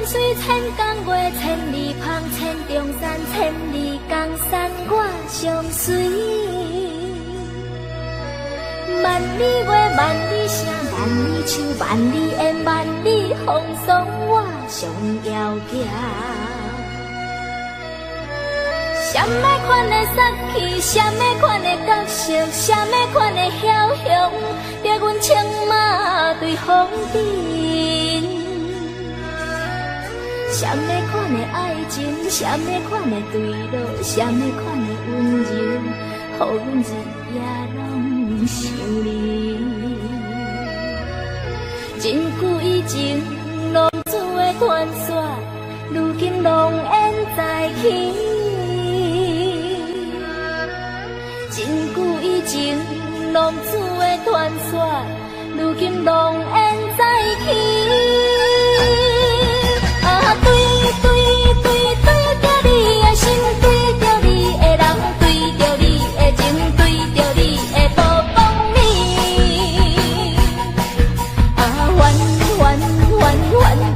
水千江月，千里芳，千重山，千里江山我相随。万里月，万里声，万里树，万里烟，万里风霜，我上遥行。什么款的杀气，什么款的角色，什么款的枭雄，逼阮策马对风尘。什么款的爱情，什么款的对路，什么款的温柔，予阮日夜拢想你。真久以前，浪子的传说，如今浓烟再起。真久以前，浪子的传说，如今浓烟再起。啊，对着你的心，对着你的人，对着你的情，对着你的无讲理。啊，冤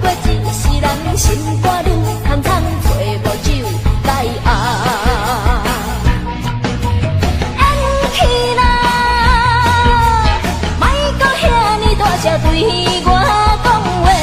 过一世人，心肝愈苍苍，找无酒来压。演起啦，莫搁遐尼大声对我讲话。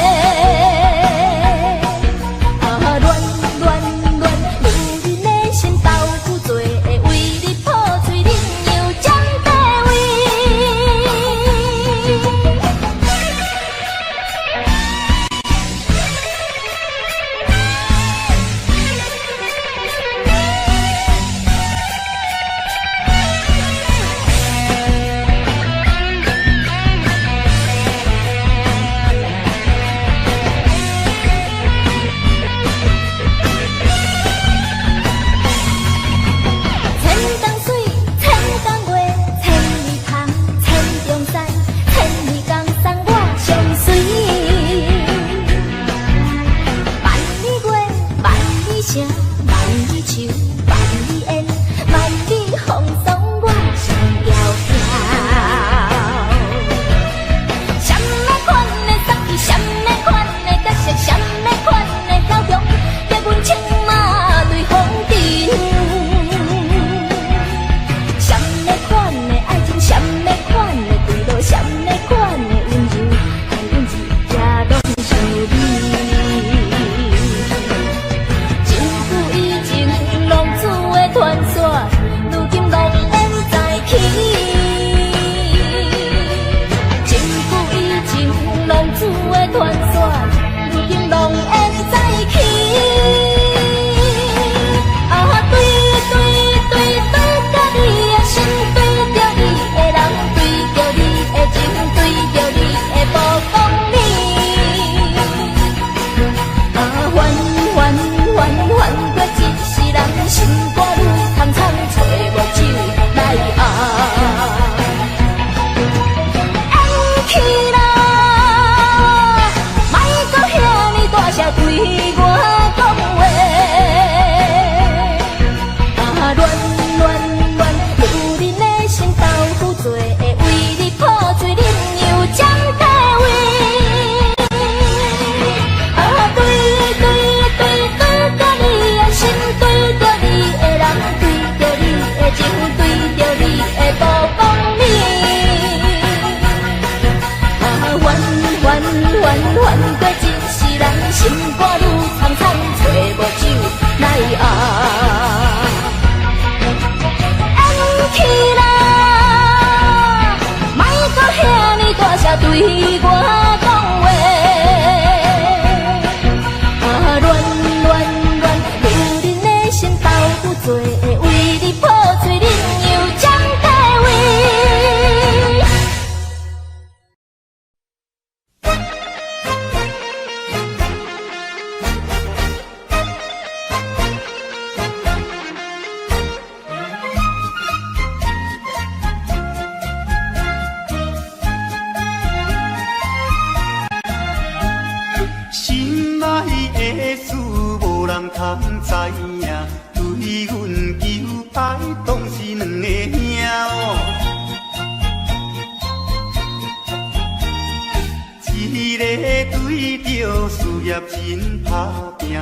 一个对着思业真打拼，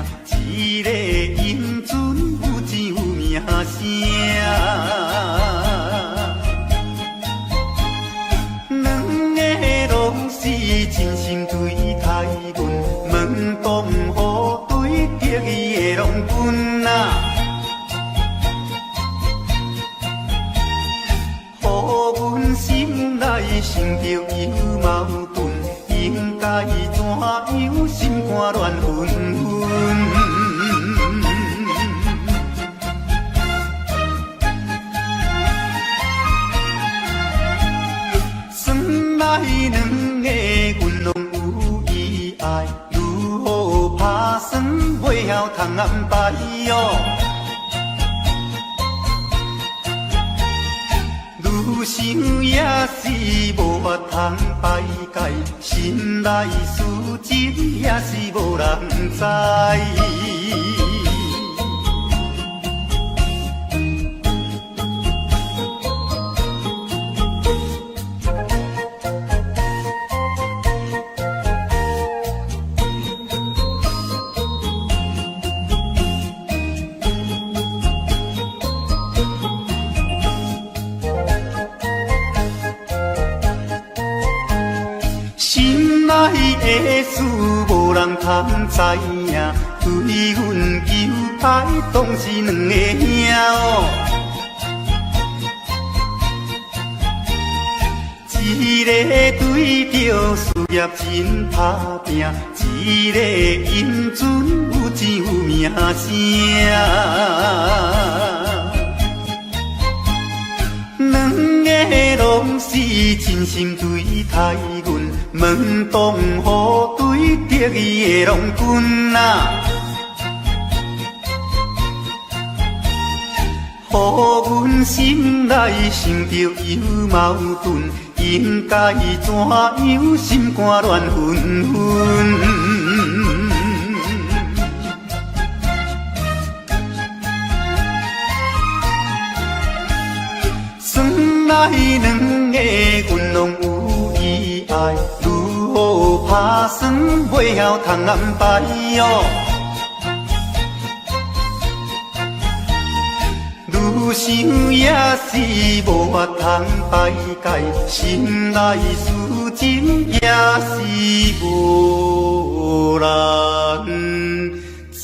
一个英俊有钱有名声。两个拢是真心对待阮，门当户对得意的郎君啊。予阮心内生着有矛盾，应该怎样心肝乱纷纷？算来两个阮拢有意爱，如何打算袂晓通安排哟？愈想也是无法通排解，心内事情也是无人知。的事无人通知影，对阮求爱当是两个兄哦。一个对着事业真打拼，一个英俊有钱有名声。两个拢是真心对待阮，门当户对得意的郎君啊。予阮心内生着有矛盾，应该怎样心肝乱纷纷？算来两个阮拢有意爱，如何打算袂晓通安排哟？愈想也是无法通排解，心内事情也是无人知。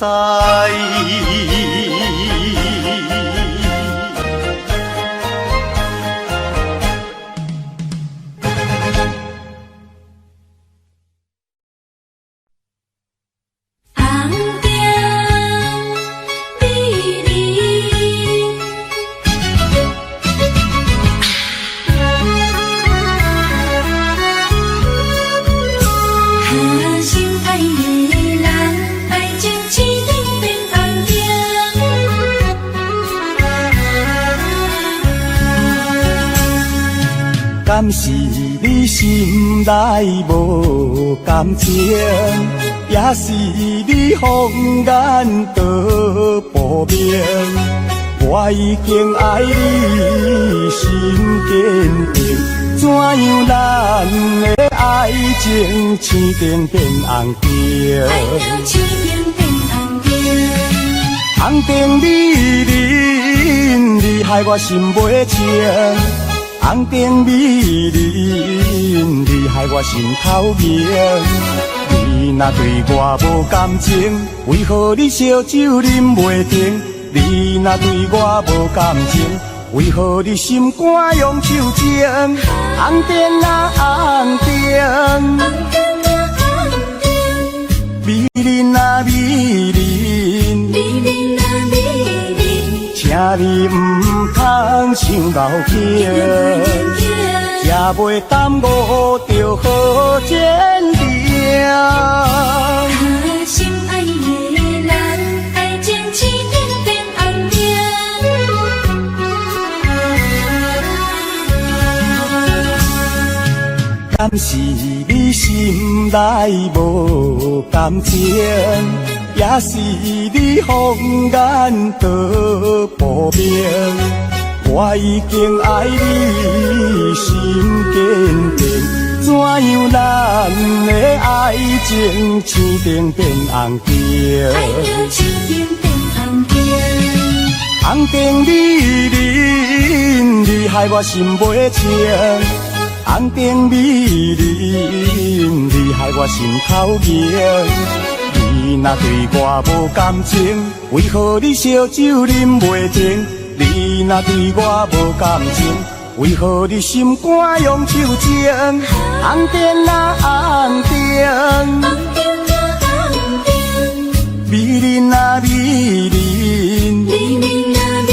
敢是你心内无感情，也是你放眼到无明。我已经爱你心坚定，怎样咱的爱情青灯变红灯？爱情青灯变红灯，红灯你忍，你害我心袂静。红灯美人，你害我心头明。你若对我无感情，为何你烧酒啉袂停？你若对我无感情，为何你心肝用手情？红灯啊红灯，美人啊美人，请你唔通想老境，也袂耽误着好前程。心爱的人，爱情青灯变红灯。敢是你心内无感情，也是你放眼到无明。我已经爱你心坚定，怎怎样咱的爱情青灯变红灯？爱着青灯变红灯。红灯美人，你害我心袂静。红灯美人，你害我心头硬。你若对我无感情，为何你烧酒啉袂停？你若对我无感情，为何你心肝用手情？红灯啊红灯，红灯啊红灯，美人啊美人，美人啊美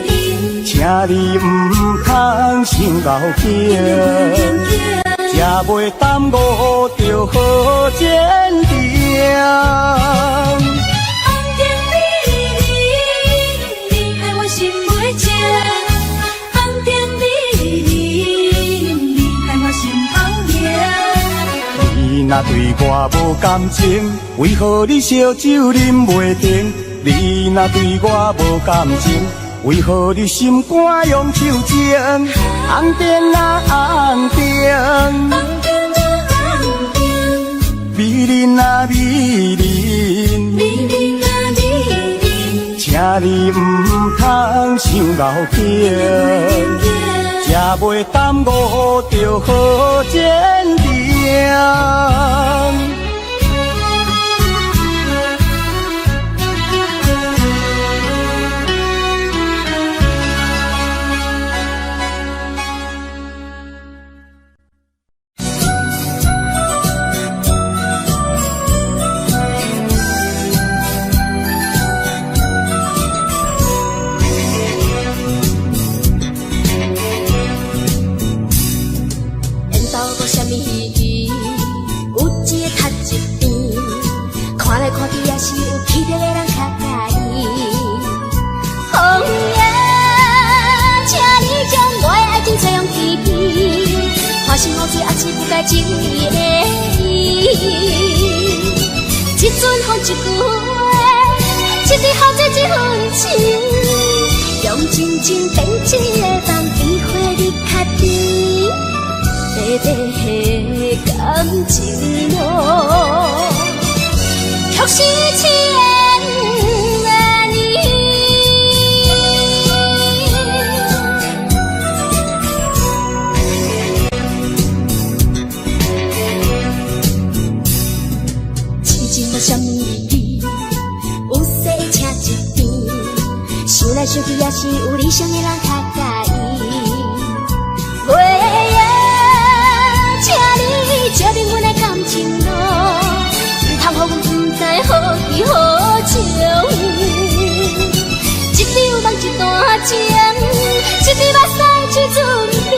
人，请你唔通伤脑筋。才袂耽误着好前程。红灯美人，你害我心袂静。红灯美人，你害我心头硬。你若对我无感情，为何你烧酒啉袂停？你若对我无感情，为何你心肝用手情？红灯啊红灯，红灯啊红灯，美人啊美人，美人啊美人，请你唔通伤脑筋，才袂耽误着好前程。情义的意，一阵风一句话，一日后这一份情，用真情变一个梦，比花日较甜，短短感情路，却是千年。什么意？有说请一边，想来想去也是有理想的人较介意。月夜，请你照明阮的感情路，唔通予阮不知何去何从。一日有梦一段情，一日目屎一阵鼻，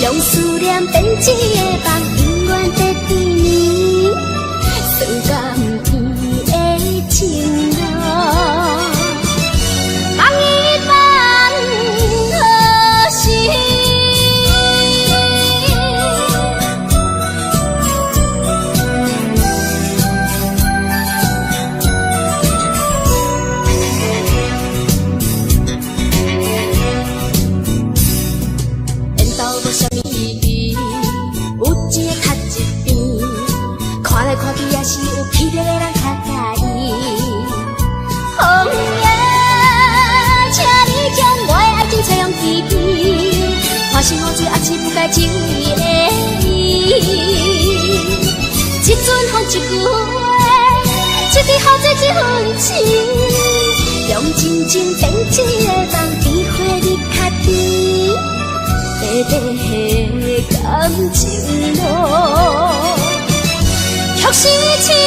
用思念编一个梦，永远在甜蜜。算甘甜的情路，梦一梦何时？缘投无什么意义，有钱较一边。看来看去也是有气质的人较介意。风夜，请你将我的爱情采用天边，看是雨水还是不该情义的意。一阵风一句话，一日后这一份情，用真情变一个梦，比花日较甜，短短感情路。却是千年。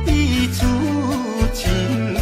伊出情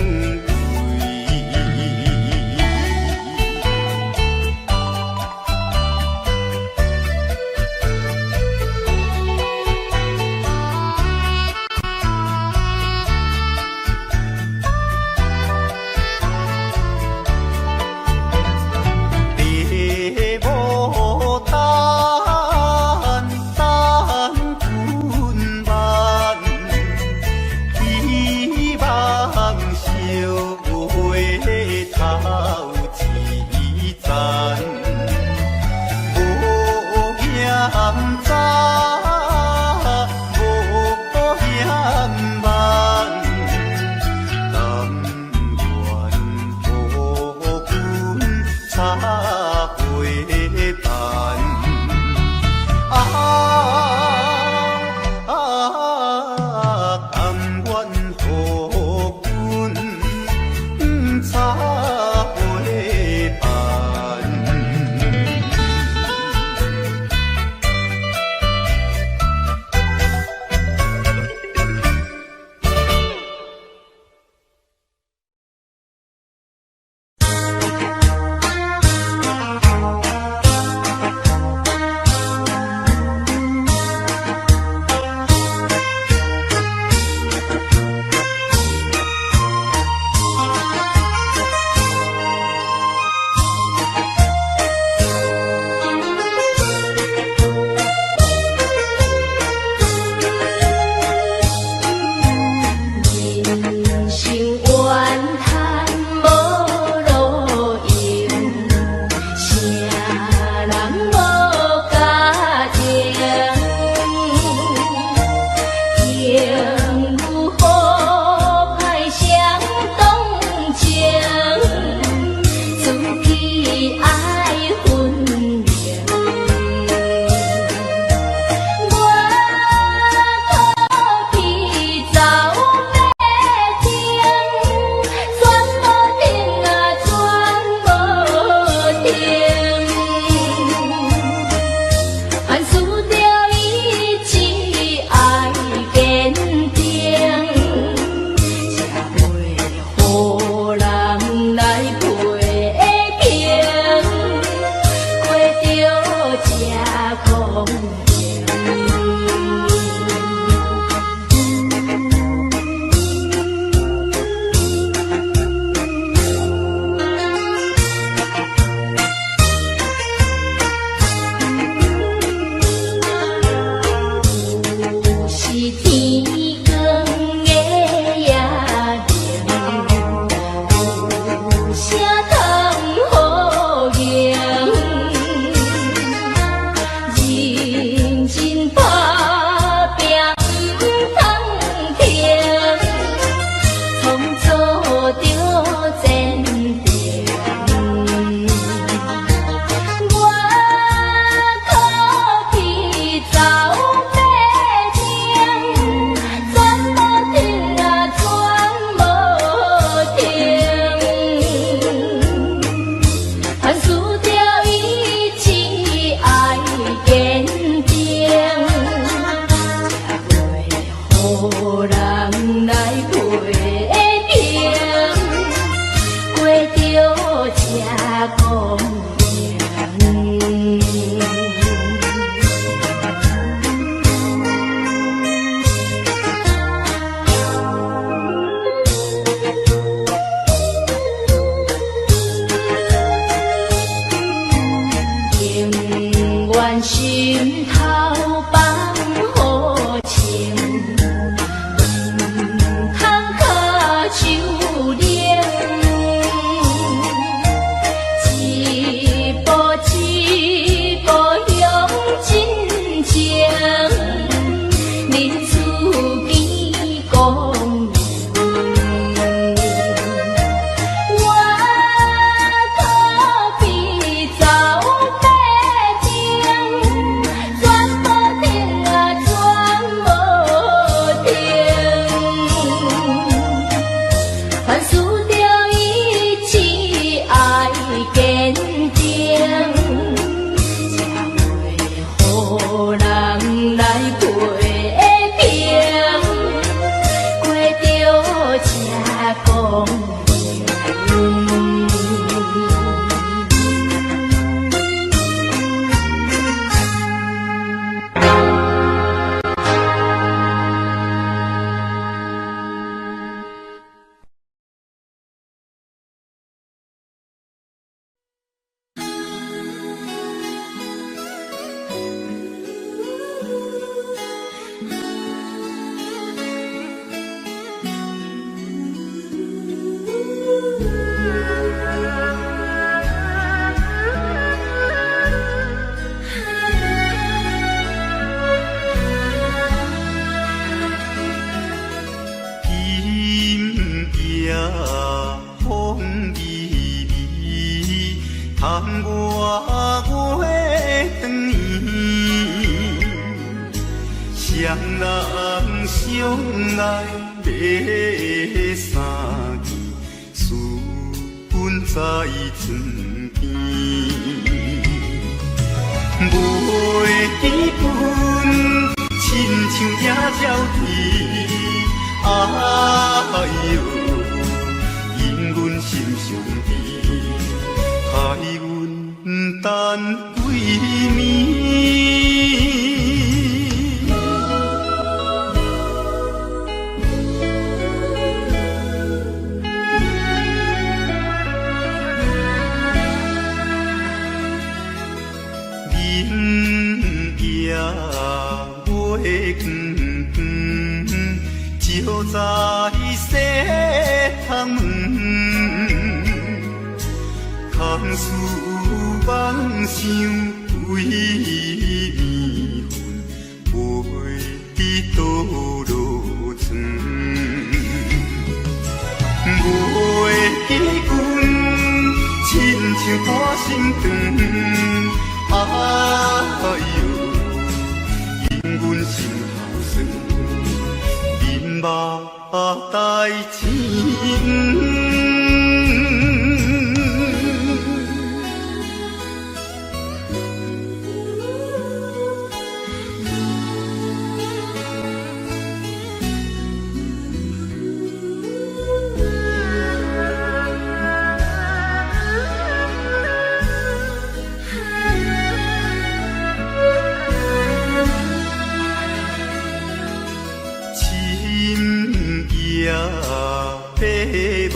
来陪。盼我的长年，双人相爱要三更，私奔在床边，袂记分，亲像野鸟啼，哎哟，因阮心上悲。害阮等几暝，明夜月光，照在西窗门。空思梦想归暝昏，袂倒落床。袂记阮，亲像大心肠，哎哟，因阮心头酸，面目带青。白茫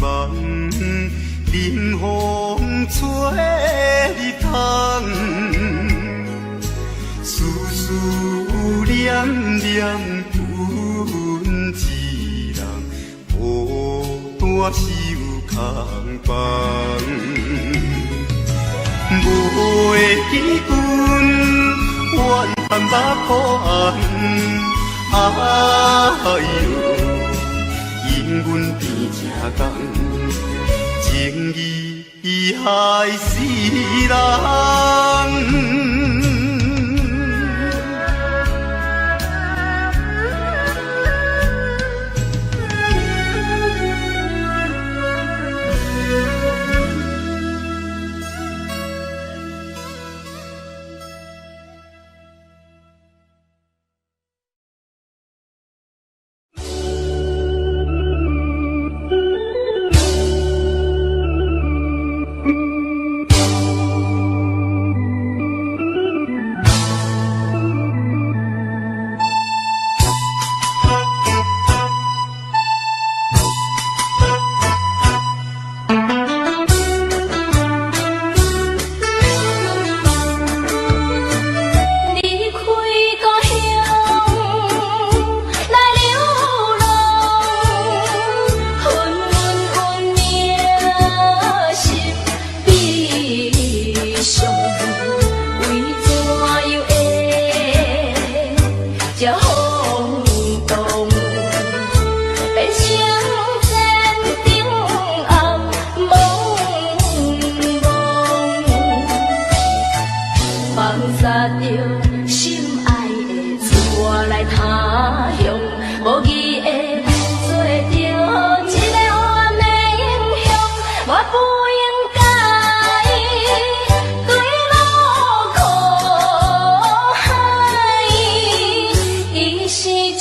茫，冷风吹日窗，思思念念阮一人，孤单是有空房。袂记阮怨叹目苦红，哎哟。因阮边正讲，情义害死人。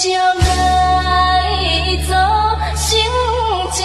将爱做成正。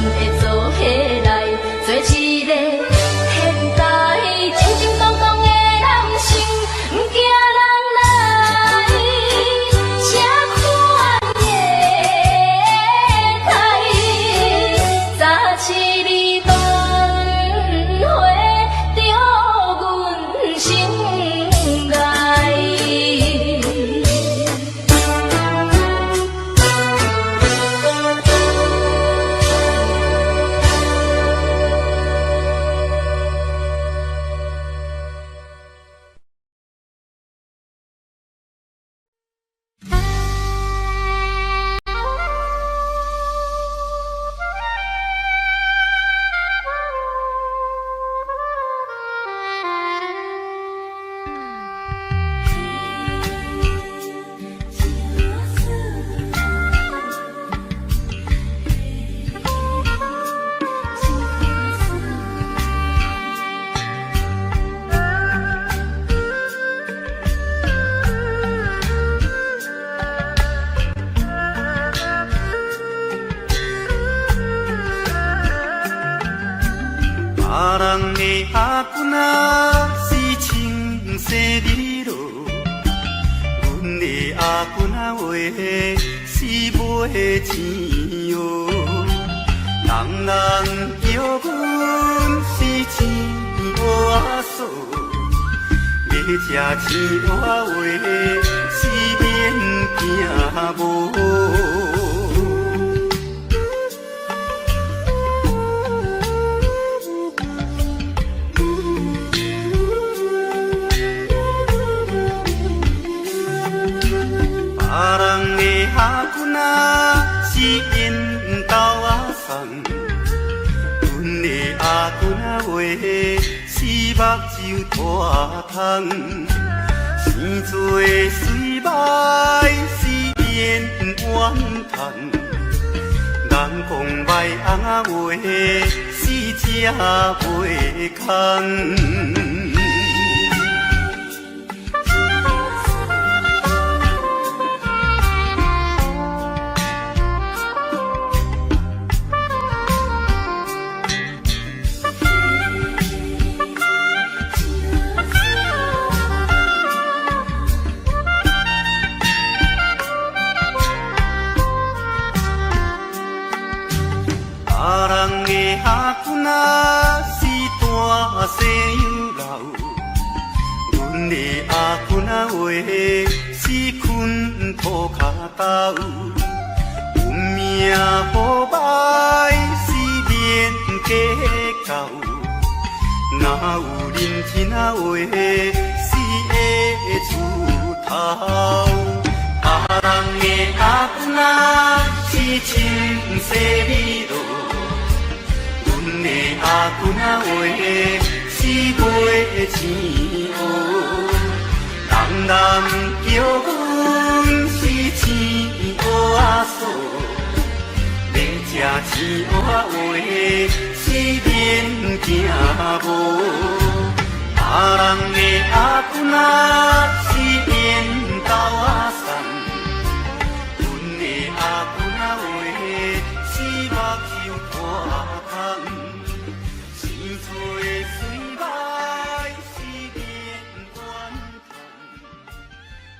会做伙来做一个现代正正当当的人生，不惊人来吃款的代，早起你当回着阮心内。别人的阿君啊是青色日落，阮的阿君啊话是买钱哟。人人叫阮是钱娃嫂，要吃钱娃话是免惊无。别人的阿君啊是因兜阿送，阮的阿君啊话是目睭大通，生做水歹是变怨叹，人讲歹翁仔话是吃袂空。别人的阿君啊是大西有老，阮的阿君啊话是困土脚豆，有命好歹是免计较，哪有认真啊话是会出头。别人的阿君啊是青色日落，阮的阿君啊话是买钱哦。人人叫阮是钱娃嫂，要吃钱娃话是免惊无。别人的阿君啊是因兜阿送，阮的阿君啊话是目睭大通，生做水歹是免怨叹，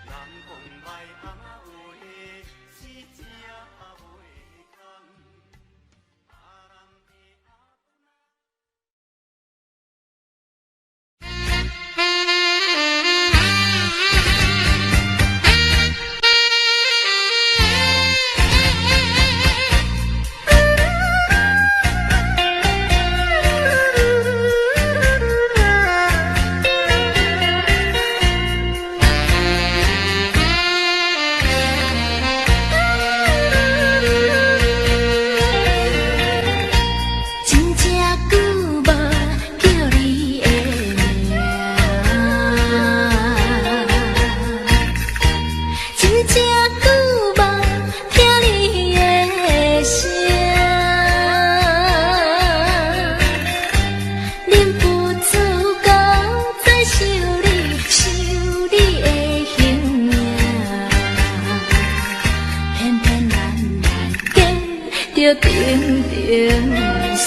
人讲歹翁仔话是吃袂空。别人的阿顶山。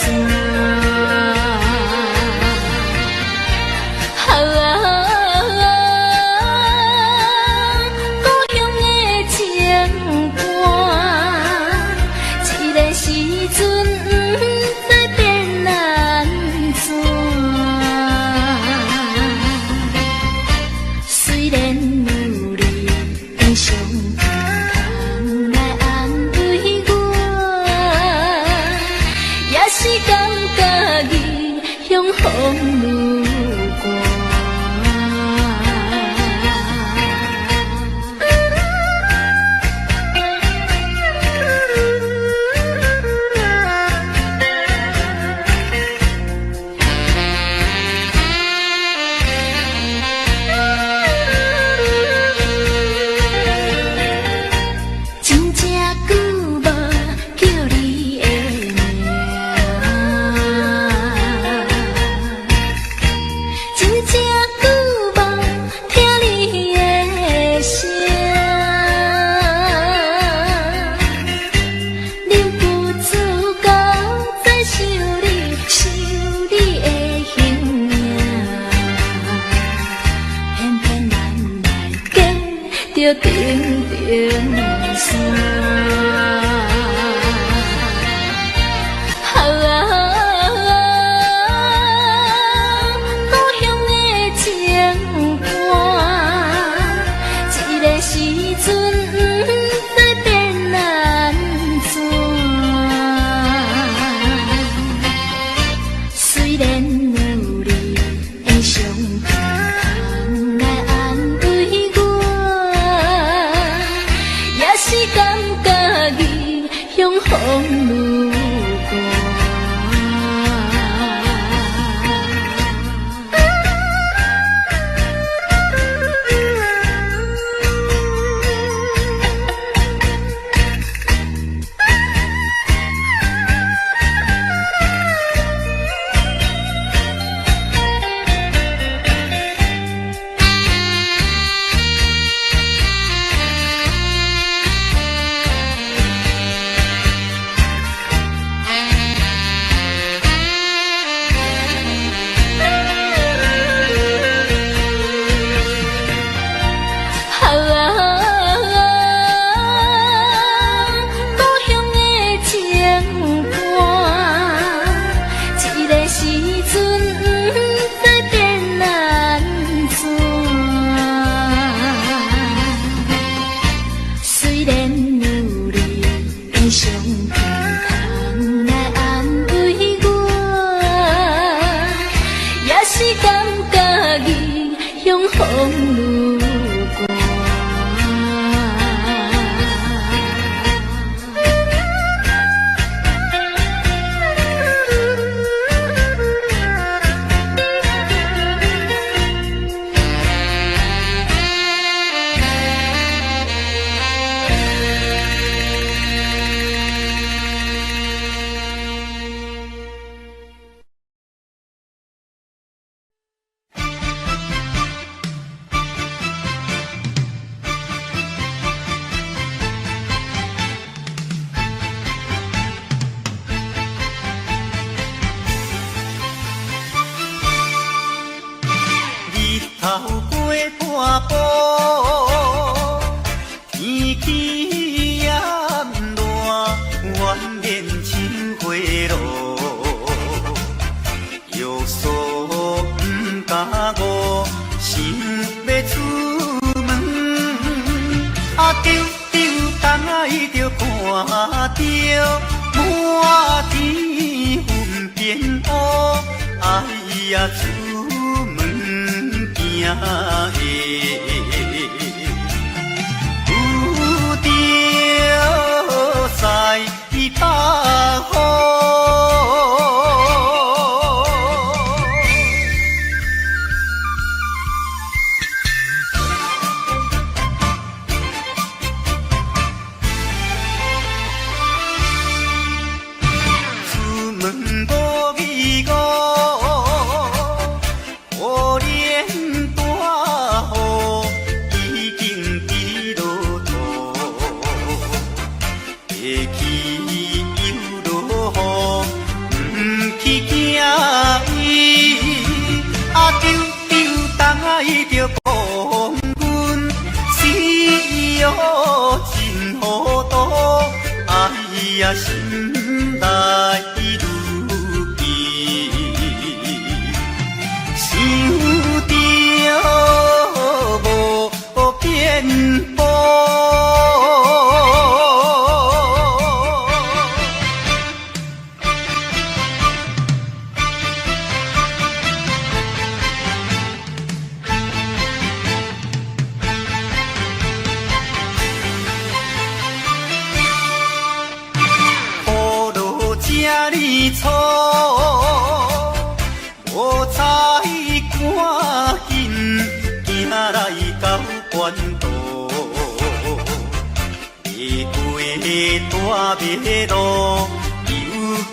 风路着顶顶山。风路头过半步，天气炎热，蜿蜒像花路，约束不敢误，想要出门，丢等来着看着满天云变乌，哎呀！行的，有着西北风。出门无义务。着讲阮死哦真糊涂，哎呀心内如记，想着无变步。错，无采赶紧行来到关渡，会过大马路，又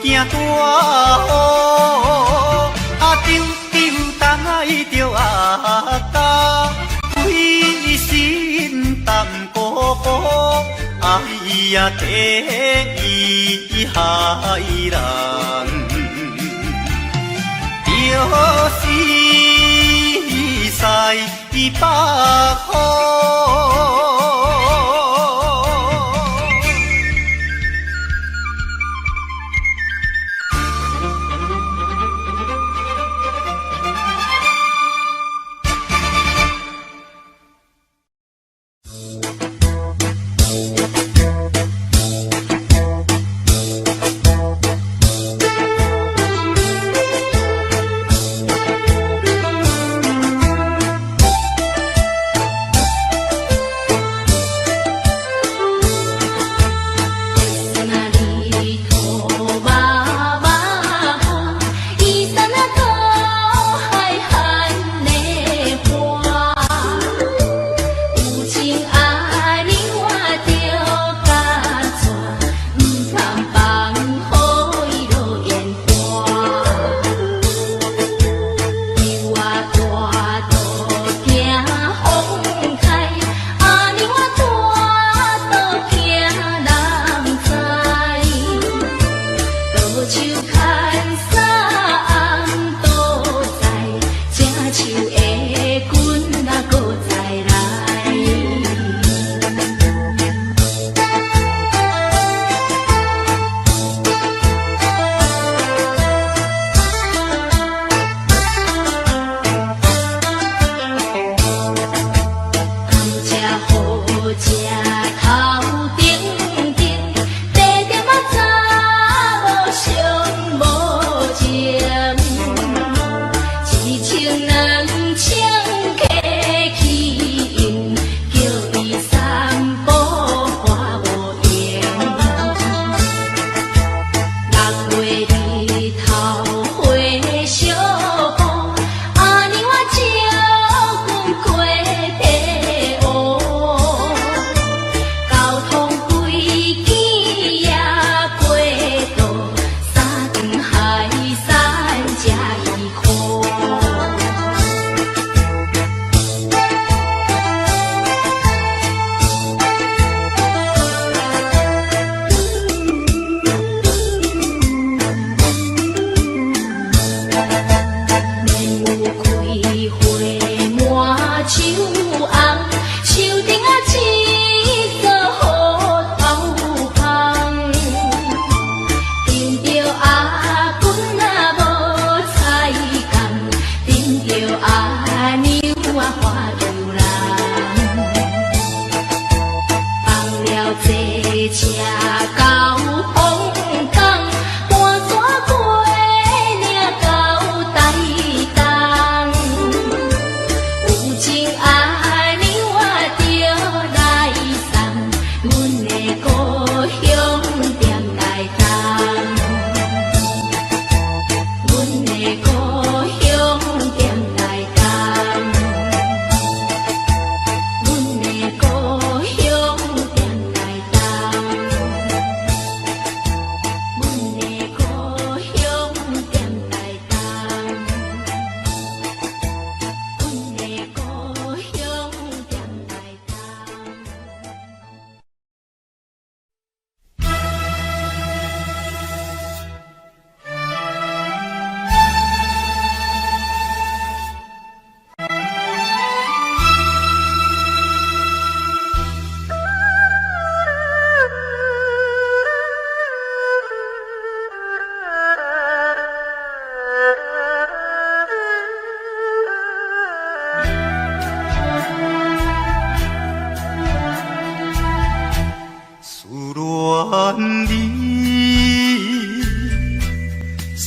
惊大雨，丢待着阿家，亏心淡薄薄。哎呀，天意害人，着是西北风。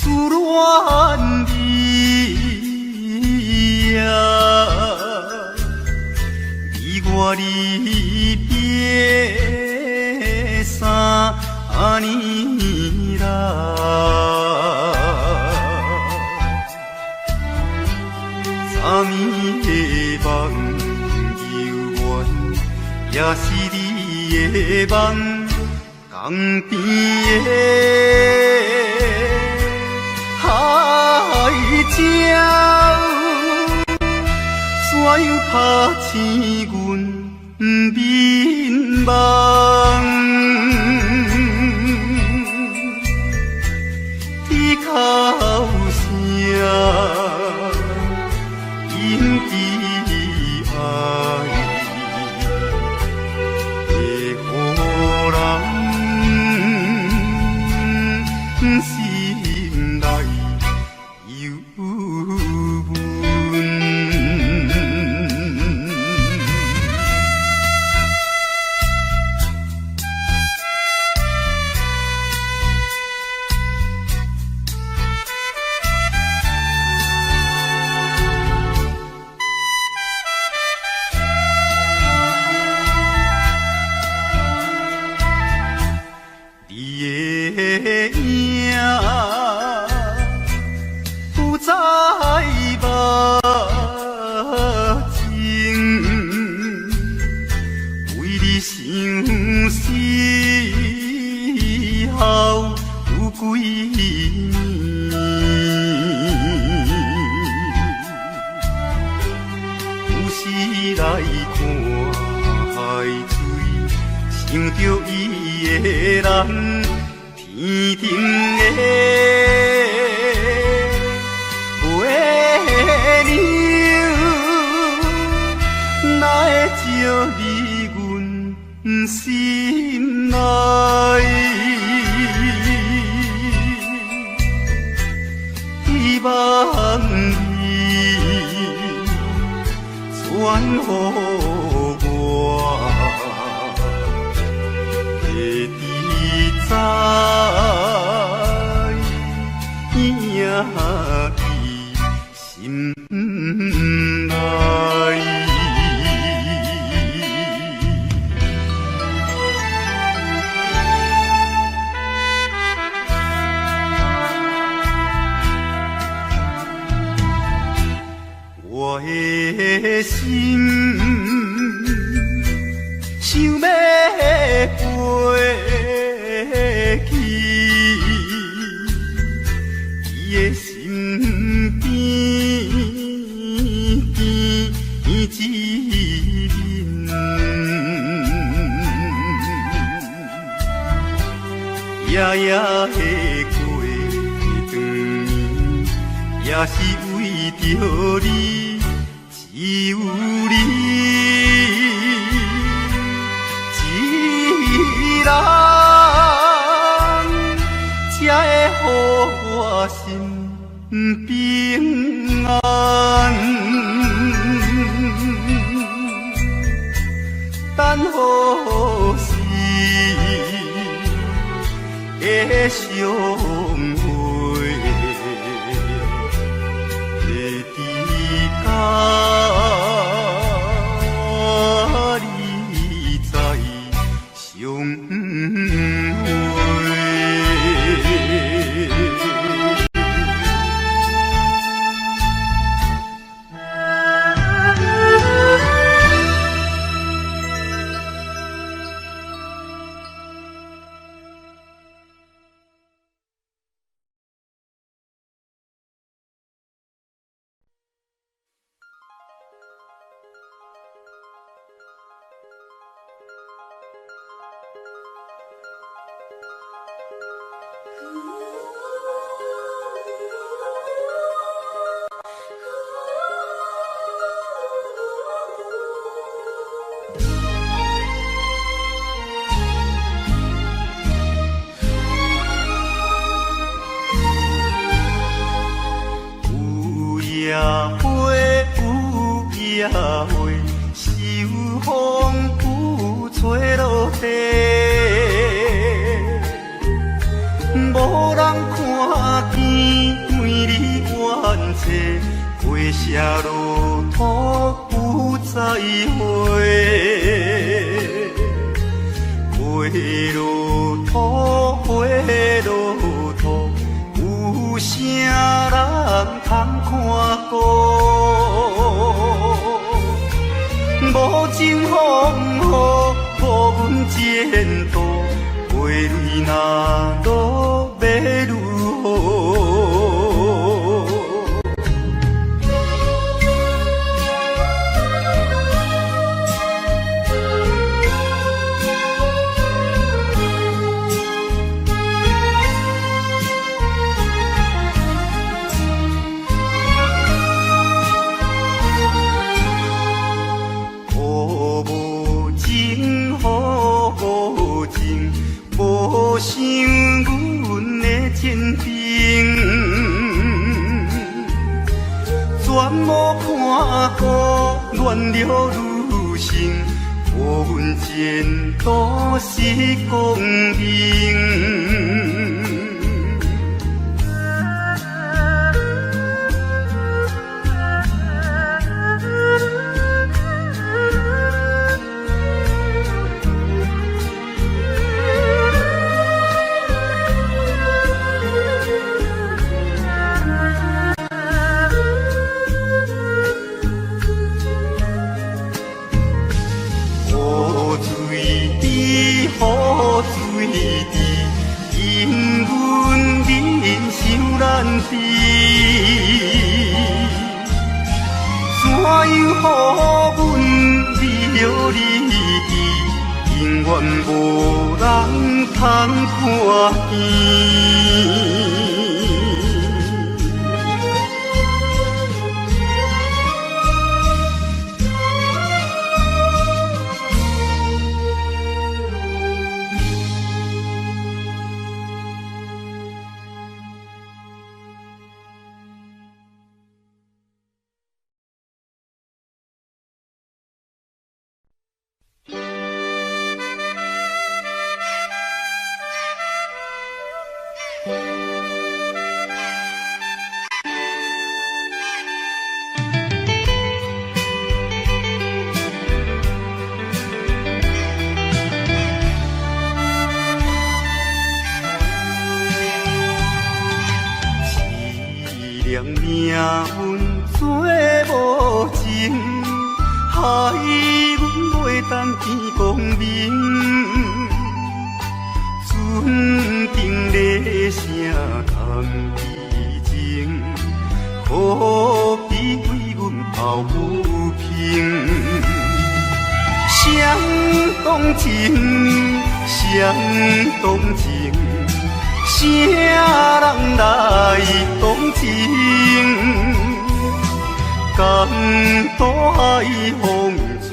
恋你啊，你我离别3年啦，昨暝的梦犹原，也是你的梦，江边的海鸟，怎样拍醒阮眠梦？你哭声引起爱的予人心内忧闷。你的影不再目前，为你相思后有几年，有时来看海水，想着伊的人，天顶的月亮，哪会照入阮心内？希望你传予我，会知在影伊心内。我的心想要飞去伊的身边，一面，夜夜的过长年，也是为着你，只有你一人，才会予我心平安。等何时的相会？你在相会。野花秋风雨吹落地，无人看见。回社路途不再回，回路途，回路途，有啥人通看顾？无情风雨，无阮前途，花蕊若落要如何？无想阮的前程，全无看顾乱了女性，无阮前途是公平。雨水滴，因阮忍受难治。怎样予阮离了你，永远无人通看见。命运做无情，害阮袂当见光明。船顶咧声谈悲情，可比为阮抱不平。谁同情，谁同情？啥人来同情？感到海风吹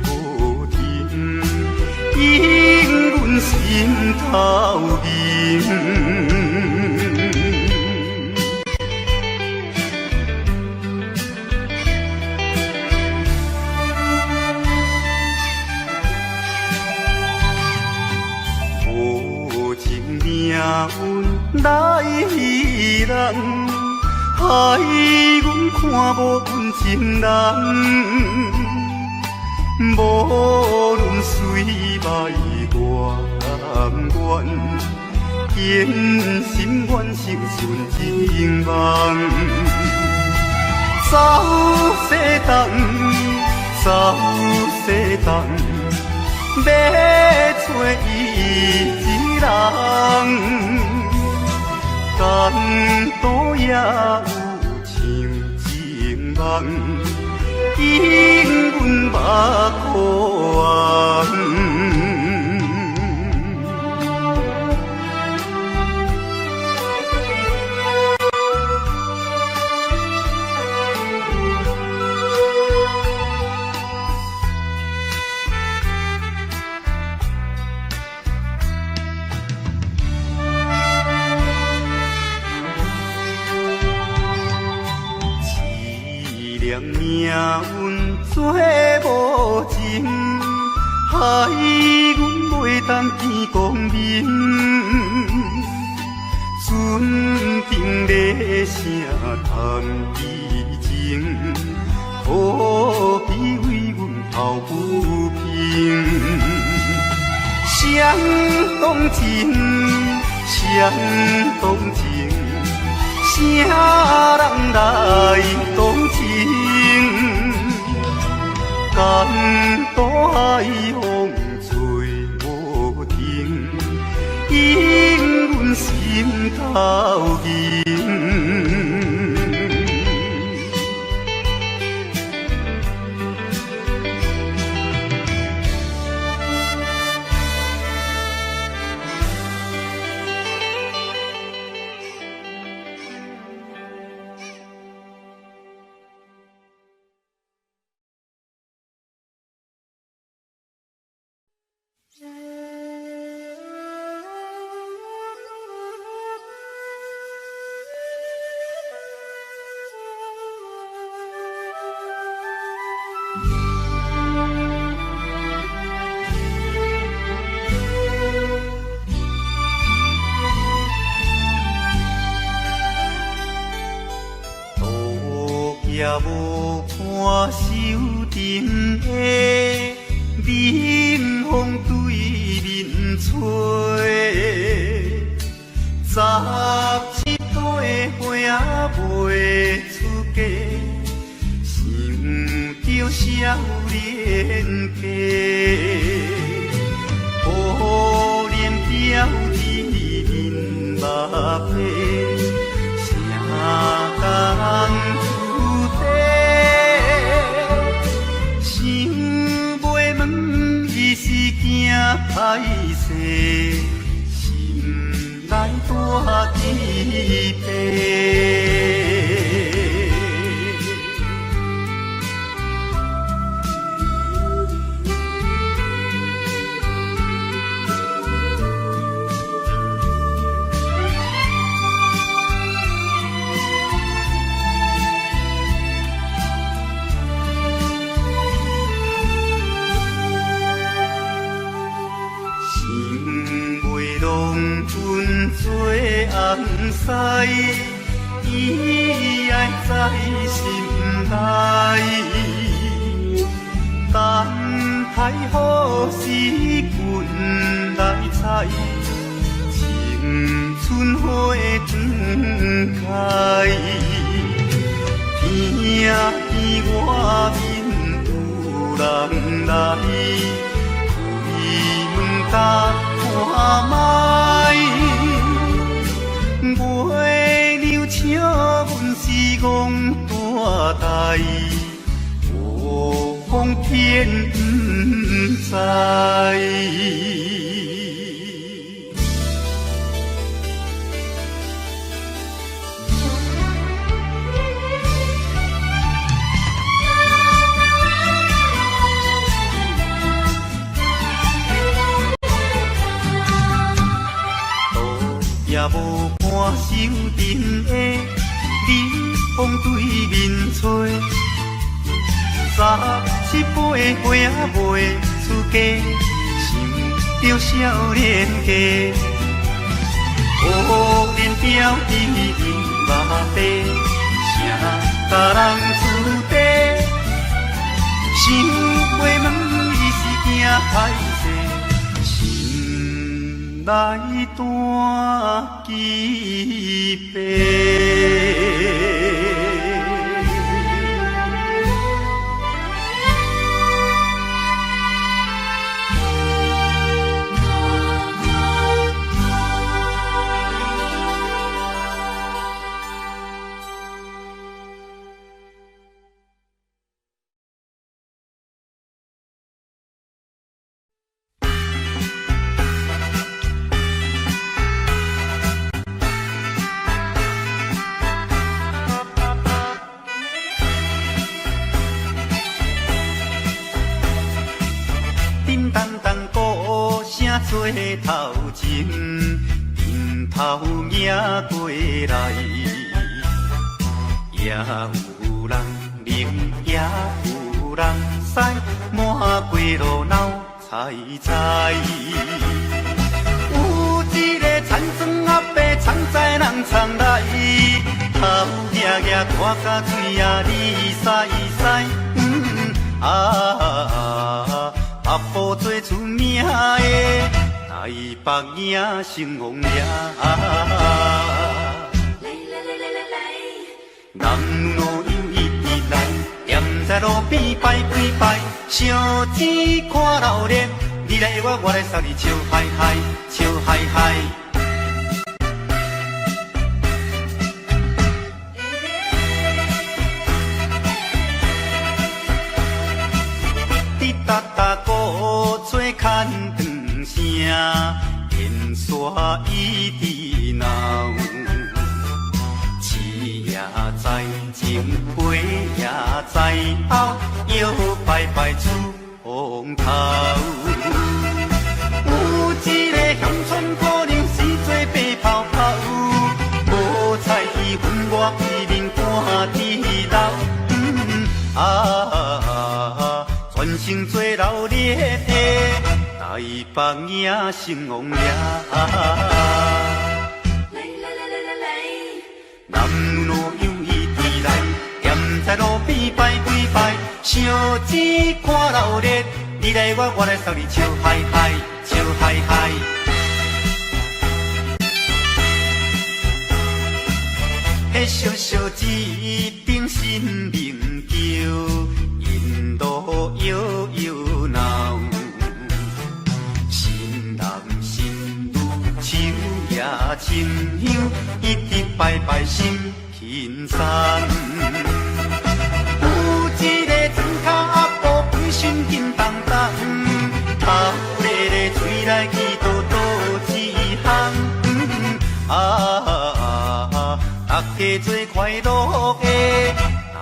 无停，引阮心头凝。命运来戏人，害阮看无阮情人。无论水歹我甘愿，坚心愿成顺情梦。走西东，走西东，要找伊。人感动也有像情梦，引阮目眶红。命运做无情，害阮袂当见光明。船顶咧声谈意情，可比为阮头不平。相同情，相同情，啥人来同情？感大海风吹无停，引阮心头凝。也无看手顶的冷风对面吹，17岁花袂出嫁，想着少年家，可怜表弟面目皮，啥工？歹势，心内大疑惑。做红丝，伊爱在心内，等待好时阮来采，青春花长开，听见外面有人来，开门甲看卖。月娘请阮是戆大台，无风天不知。也无看手顶的冷风对面吹，17岁花袂出嫁，想着少年家，可怜表弟面目白，啥甲人出地，想袂问伊是惊歹势。来大疑惑。做头前，迎头迎过来，也有人明，也有人使，满街路闹猜猜。有一个菜田庄阿伯藏在人藏来，头额额大甲水啊你洗洗，北部最出名的台北影成王爷。人路又一直来，站在路边排几排，烧钱看老热，你来我，我来送你笑嗨嗨，笑嗨嗨。滴答答鼓吹牵长声，烟沙一直闹。也在前，花也在后，摇摆摆出风头。有一个乡村可能是做白泡泡，无彩气氛我一面看地老。全城做热烈的台北影成王爷。男女老幼一直来，站在路边排几排，烧钱看热烈，你来我，我来送你笑嗨嗨，笑嗨嗨。迄小小一顶新名桥，引路摇摇闹，新男新女手也亲香，一直摆摆心轻松。有一个庄脚阿婆规身金当当，头咧咧嘴来去倒倒一项。大家做快乐的台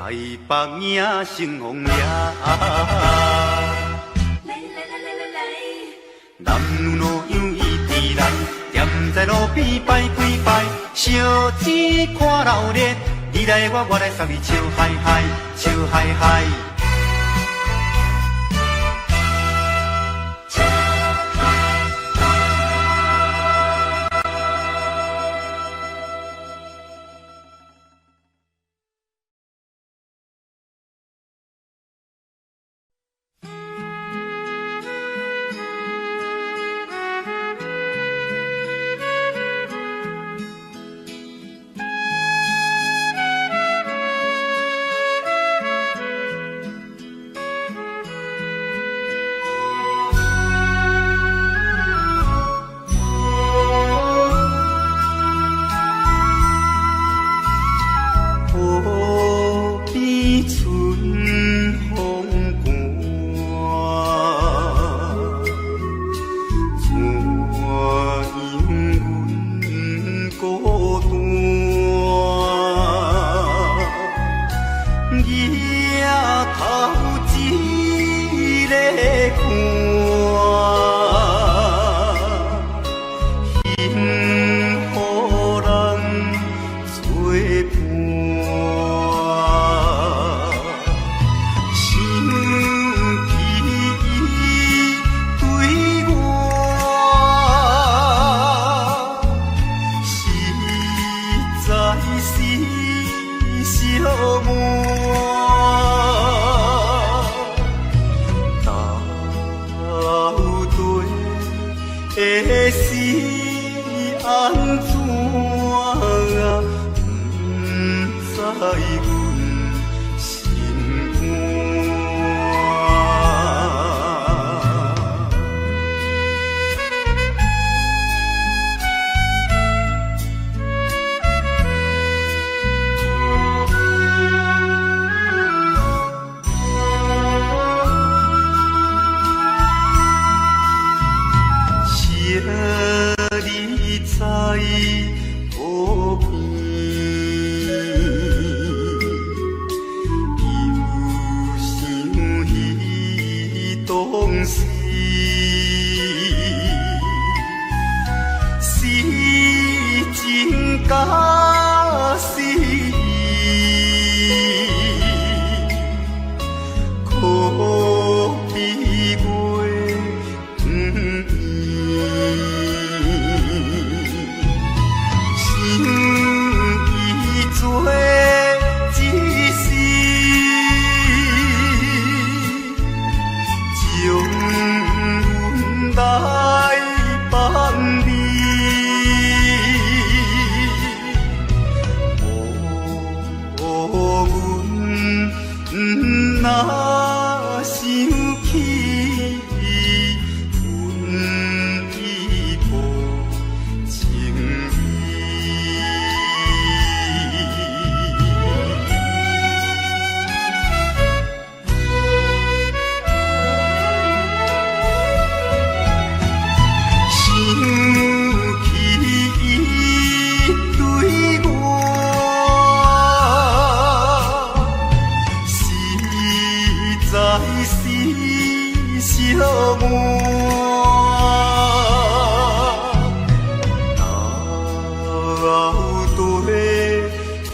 北影成王爷。男女老幼一直来，站在路边排几排，烧钱看热烈，你来我，我来送你笑嗨嗨，笑嗨嗨。在河边。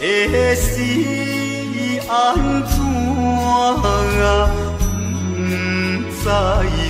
会是安怎啊？不知。